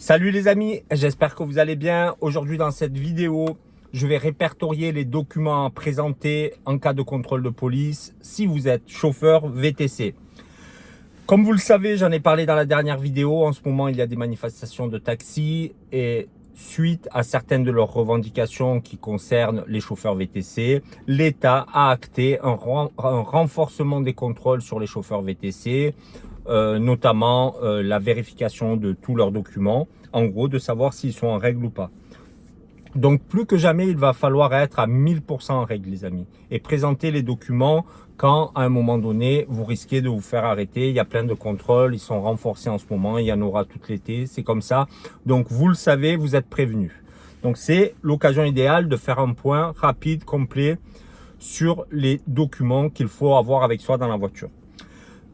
Salut les amis, j'espère que vous allez bien. Aujourd'hui dans cette vidéo, je vais répertorier les documents à présenter en cas de contrôle de police si vous êtes chauffeur VTC. Comme vous le savez, j'en ai parlé dans la dernière vidéo, en ce moment il y a des manifestations de taxi et suite à certaines de leurs revendications qui concernent les chauffeurs VTC, l'État a acté un renforcement des contrôles sur les chauffeurs VTC, notamment la vérification de tous leurs documents, en gros de savoir s'ils sont en règle ou pas. Donc plus que jamais, il va falloir être à 1000% en règle les amis et présenter les documents quand à un moment donné, vous risquez de vous faire arrêter. Il y a plein de contrôles, ils sont renforcés en ce moment, il y en aura tout l'été, c'est comme ça. Donc vous le savez, vous êtes prévenus. Donc c'est l'occasion idéale de faire un point rapide, complet sur les documents qu'il faut avoir avec soi dans la voiture.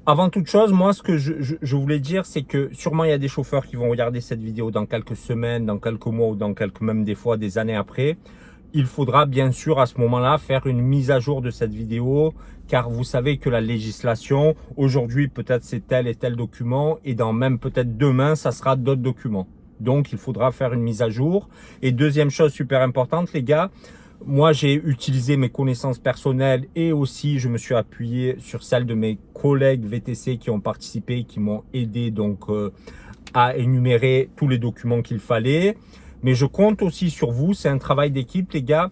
Avant toute chose, moi, ce que je voulais dire, c'est que sûrement il y a des chauffeurs qui vont regarder cette vidéo dans quelques semaines, dans quelques mois ou dans quelques, même des fois des années après. Il faudra bien sûr à ce moment-là faire une mise à jour de cette vidéo, car vous savez que la législation, aujourd'hui peut-être c'est tel et tel document, et dans même peut-être demain, ça sera d'autres documents. Donc il faudra faire une mise à jour. Et deuxième chose super importante, les gars, moi, j'ai utilisé mes connaissances personnelles et aussi je me suis appuyé sur celles de mes collègues VTC qui ont participé, qui m'ont aidé donc à énumérer tous les documents qu'il fallait. Mais je compte aussi sur vous, c'est un travail d'équipe les gars.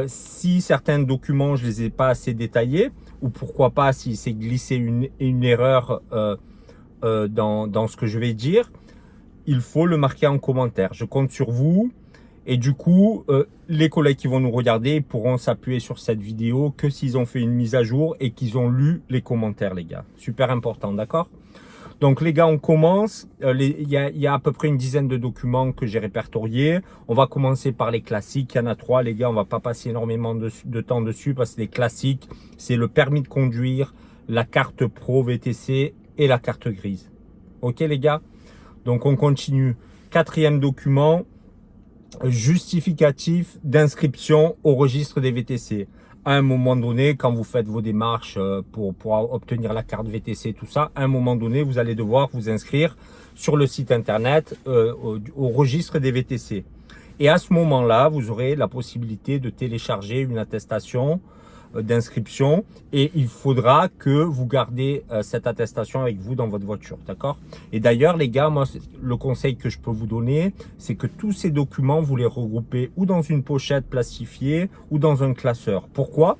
Si certains documents, je les ai pas assez détaillés ou pourquoi pas si c'est glissé une erreur dans ce que je vais dire, il faut le marquer en commentaire. Je compte sur vous. Et du coup, les collègues qui vont nous regarder pourront s'appuyer sur cette vidéo que s'ils ont fait une mise à jour et qu'ils ont lu les commentaires, les gars. Super important, d'accord? Donc les gars, on commence. Il y a à peu près une dizaine de documents que j'ai répertoriés. On va commencer par les classiques. Il y en a 3, les gars. On va pas passer énormément de temps dessus parce que les classiques, c'est le permis de conduire, la carte pro VTC et la carte grise. Ok, les gars? Donc on continue. 4e document. Justificatif d'inscription au registre des VTC. À un moment donné, quand vous faites vos démarches pour obtenir la carte VTC, tout ça, à un moment donné, vous allez devoir vous inscrire sur le site internet au registre des VTC. Et à ce moment-là, vous aurez la possibilité de télécharger une attestation d'inscription et il faudra que vous gardez cette attestation avec vous dans votre voiture, d'accord? Et d'ailleurs les gars, moi le conseil que je peux vous donner, c'est que tous ces documents vous les regroupez ou dans une pochette plastifiée ou dans un classeur. Pourquoi?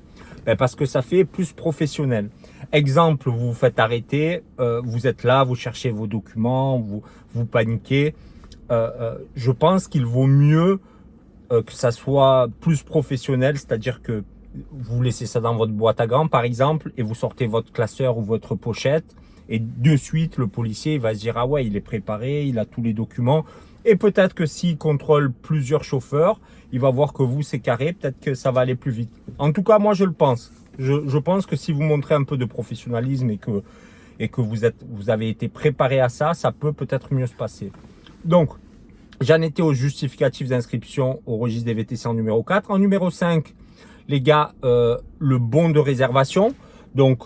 Parce que ça fait plus professionnel. Exemple, vous vous faites arrêter, vous êtes là, vous cherchez vos documents, vous paniquez. Je pense qu'il vaut mieux que ça soit plus professionnel, c'est-à-dire que vous laissez ça dans votre boîte à gants par exemple et vous sortez votre classeur ou votre pochette et de suite le policier va se dire ah ouais il est préparé, il a tous les documents et peut-être que s'il contrôle plusieurs chauffeurs, il va voir que vous c'est carré, peut-être que ça va aller plus vite. En tout cas moi je le pense. Je pense que si vous montrez un peu de professionnalisme et que vous avez été préparé à ça, ça peut peut-être mieux se passer. Donc j'en étais au justificatif d'inscription au registre des VTC en numéro 4. En numéro 5, les gars, le bon de réservation. Donc,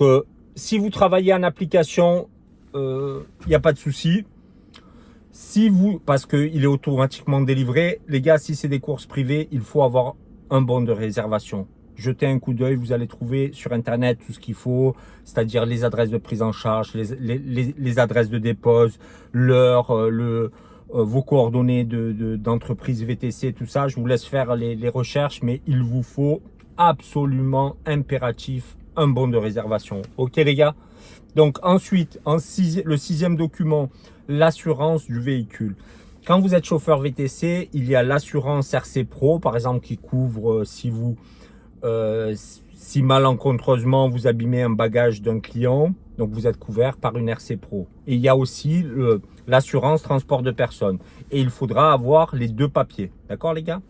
si vous travaillez en application, il n'y a pas de souci. Parce qu'il est automatiquement délivré, les gars, si c'est des courses privées, il faut avoir un bon de réservation. Jetez un coup d'œil, vous allez trouver sur Internet tout ce qu'il faut, c'est-à-dire les adresses de prise en charge, les adresses de dépose, l'heure, vos coordonnées d'entreprise VTC, tout ça. Je vous laisse faire les recherches, mais il vous faut absolument impératif un bon de réservation. Ok les gars? Donc ensuite, le 6e document, l'assurance du véhicule. Quand vous êtes chauffeur VTC, il y a l'assurance RC Pro, par exemple, qui couvre si malencontreusement vous abîmez un bagage d'un client, donc vous êtes couvert par une RC Pro. Et il y a aussi l'assurance transport de personnes. Et il faudra avoir les 2 papiers. D'accord les gars?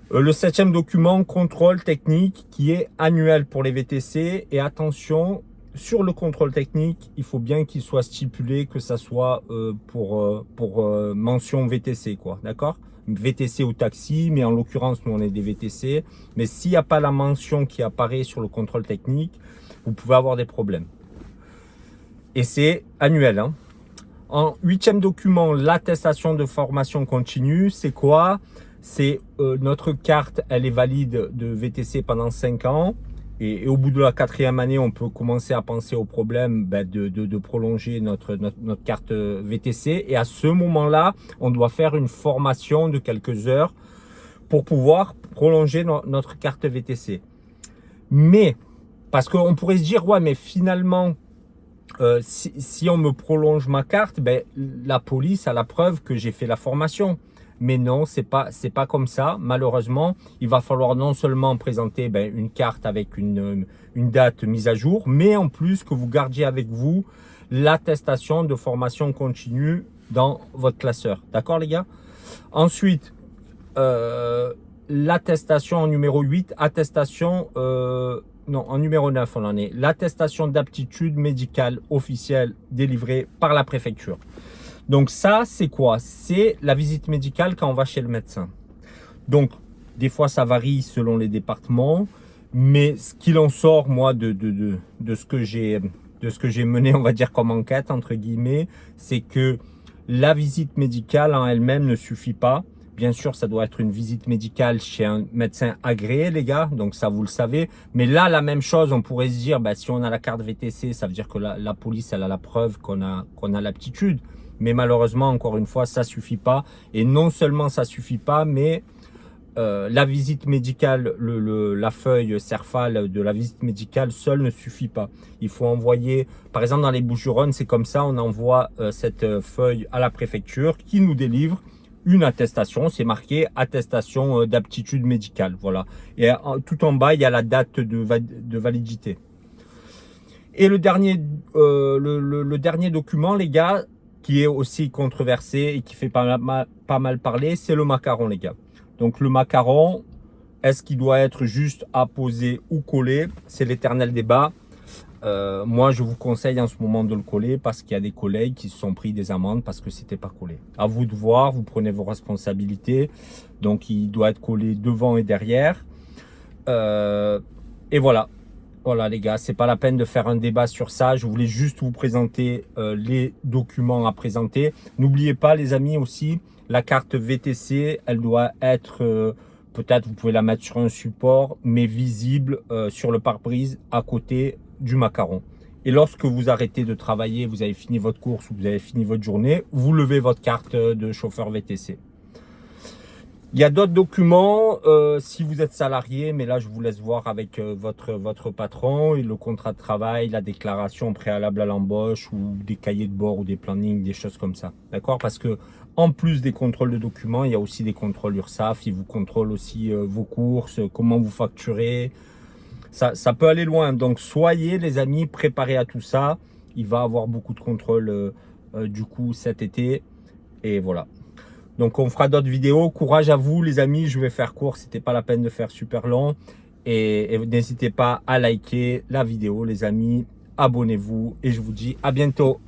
Le 7e document, contrôle technique qui est annuel pour les VTC. Et attention, sur le contrôle technique, il faut bien qu'il soit stipulé que ça soit pour mention VTC, quoi. D'accord? VTC ou taxi, mais en l'occurrence, nous on est des VTC. Mais s'il n'y a pas la mention qui apparaît sur le contrôle technique, vous pouvez avoir des problèmes. Et c'est annuel, hein. En 8e document, l'attestation de formation continue, c'est quoi? C'est notre carte, elle est valide de VTC pendant 5 ans. Et au bout de la 4e année, on peut commencer à penser au problème de prolonger notre carte VTC. Et à ce moment-là, on doit faire une formation de quelques heures pour pouvoir prolonger notre carte VTC. Mais, parce qu'on pourrait se dire, ouais, mais finalement, si on me prolonge ma carte, ben, la police a la preuve que j'ai fait la formation. Mais non, c'est pas comme ça. Malheureusement, il va falloir non seulement présenter une carte avec une date mise à jour, mais en plus que vous gardiez avec vous l'attestation de formation continue dans votre classeur. D'accord les gars? Ensuite, l'attestation en numéro 8, attestation... non, en numéro 9, on en est. L'attestation d'aptitude médicale officielle délivrée par la préfecture. Donc ça, c'est quoi? C'est la visite médicale quand on va chez le médecin. Donc, des fois, ça varie selon les départements. Mais ce qu'il en sort, moi, de ce que j'ai mené, on va dire, comme enquête, entre guillemets, c'est que la visite médicale en elle-même ne suffit pas. Bien sûr, ça doit être une visite médicale chez un médecin agréé, les gars. Donc, ça, vous le savez. Mais là, la même chose, on pourrait se dire, si on a la carte VTC, ça veut dire que la police, elle a la preuve qu'on a l'aptitude. Mais malheureusement, encore une fois, ça suffit pas. Et non seulement ça suffit pas, mais la visite médicale, la feuille CERFAL de la visite médicale seule ne suffit pas. Il faut envoyer, par exemple dans les Bouches-du-Rhône, c'est comme ça, on envoie cette feuille à la préfecture qui nous délivre une attestation, c'est marqué attestation d'aptitude médicale, voilà. Et tout en bas, il y a la date de validité. Et le dernier document, les gars, qui est aussi controversé et qui fait pas mal parler, c'est le macaron, les gars. Donc le macaron, est-ce qu'il doit être juste apposé ou collé? C'est l'éternel débat. Moi, je vous conseille en ce moment de le coller parce qu'il y a des collègues qui se sont pris des amendes parce que c'était pas collé. À vous de voir, vous prenez vos responsabilités. Donc il doit être collé devant et derrière. Et voilà. Voilà les gars, c'est pas la peine de faire un débat sur ça. Je voulais juste vous présenter les documents à présenter. N'oubliez pas les amis aussi, la carte VTC, elle doit être, peut-être vous pouvez la mettre sur un support, mais visible sur le pare-brise à côté du macaron. Et lorsque vous arrêtez de travailler, vous avez fini votre course ou vous avez fini votre journée, vous levez votre carte de chauffeur VTC. Il y a d'autres documents si vous êtes salarié, mais là je vous laisse voir avec votre patron, et le contrat de travail, la déclaration préalable à l'embauche ou des cahiers de bord ou des plannings, des choses comme ça. D'accord? Parce que en plus des contrôles de documents, il y a aussi des contrôles URSSAF, ils vous contrôlent aussi vos courses, comment vous facturez. Ça peut aller loin, donc soyez les amis préparés à tout ça. Il va y avoir beaucoup de contrôles du coup cet été, et voilà. Donc on fera d'autres vidéos. Courage à vous les amis, je vais faire court, c'était pas la peine de faire super long. Et n'hésitez pas à liker la vidéo les amis, abonnez-vous et je vous dis à bientôt.